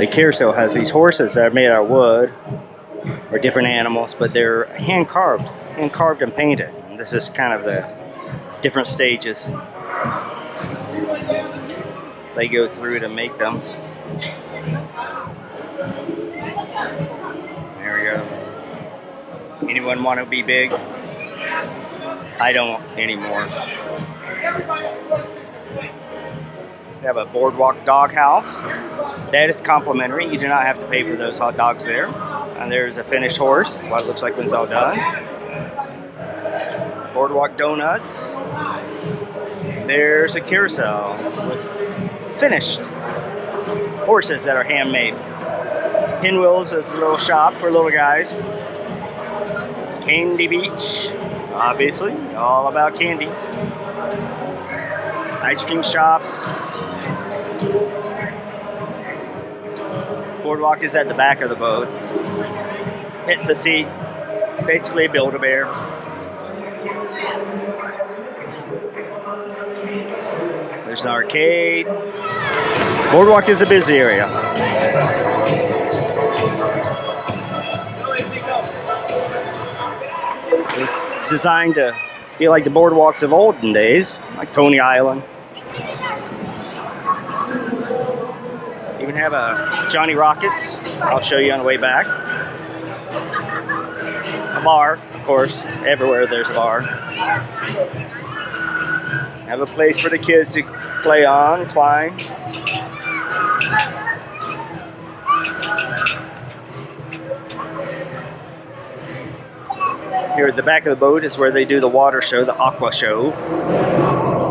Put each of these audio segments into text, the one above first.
The carousel has these horses that are made out of wood or different animals, but they're hand carved and painted. And this is kind of the different stages they go through to make them. There we go. Anyone want to be big? I don't anymore. We have a Boardwalk dog house. That is complimentary. You do not have to pay for those hot dogs there. And there's a finished horse, what it looks like when it's all done. Boardwalk donuts. There's a carousel with finished horses that are handmade. Pinwheels is a little shop for little guys. Candy Beach, obviously, all about candy. Ice cream shop. Boardwalk is at the back of the boat. It's a seat, basically Build-A-Bear. There's an arcade. Boardwalk is a busy area. It's designed to be like the boardwalks of olden days, like Coney Island. Even have a Johnny Rockets. I'll show you on the way back. A bar, of course. Everywhere there's a bar. Have a place for the kids to play on, climb. Here at the back of the boat is where they do the water show, the aqua show.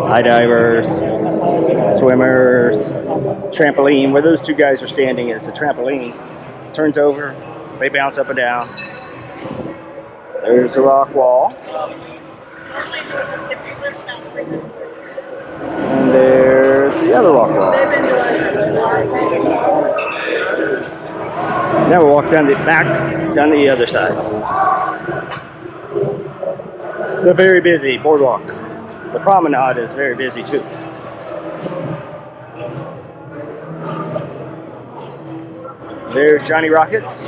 High divers, swimmers, trampoline. Where those two guys are standing is a trampoline. Turns over, they bounce up and down. There's a rock wall. And there's the other rock wall. Now we'll walk down the back, down the other side. They're very busy, Boardwalk. The promenade is very busy too. There's Johnny Rockets.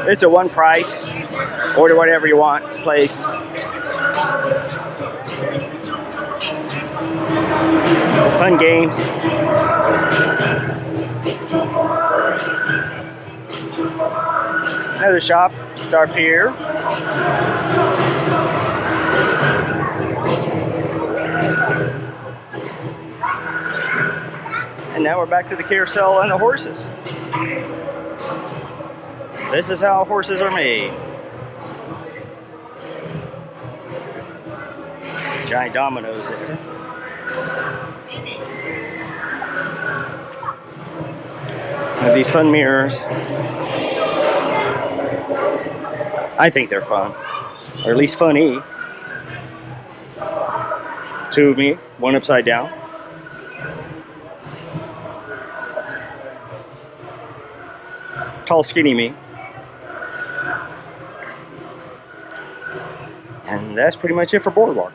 It's a one price, order whatever you want place. Fun games. Another shop, Star Pier. And now we're back to the carousel and the horses. This is how horses are made. Giant dominoes there. Have these fun mirrors. I think they're fun, or at least funny. Two of me, one upside down. Tall, skinny me. And that's pretty much it for Boardwalk.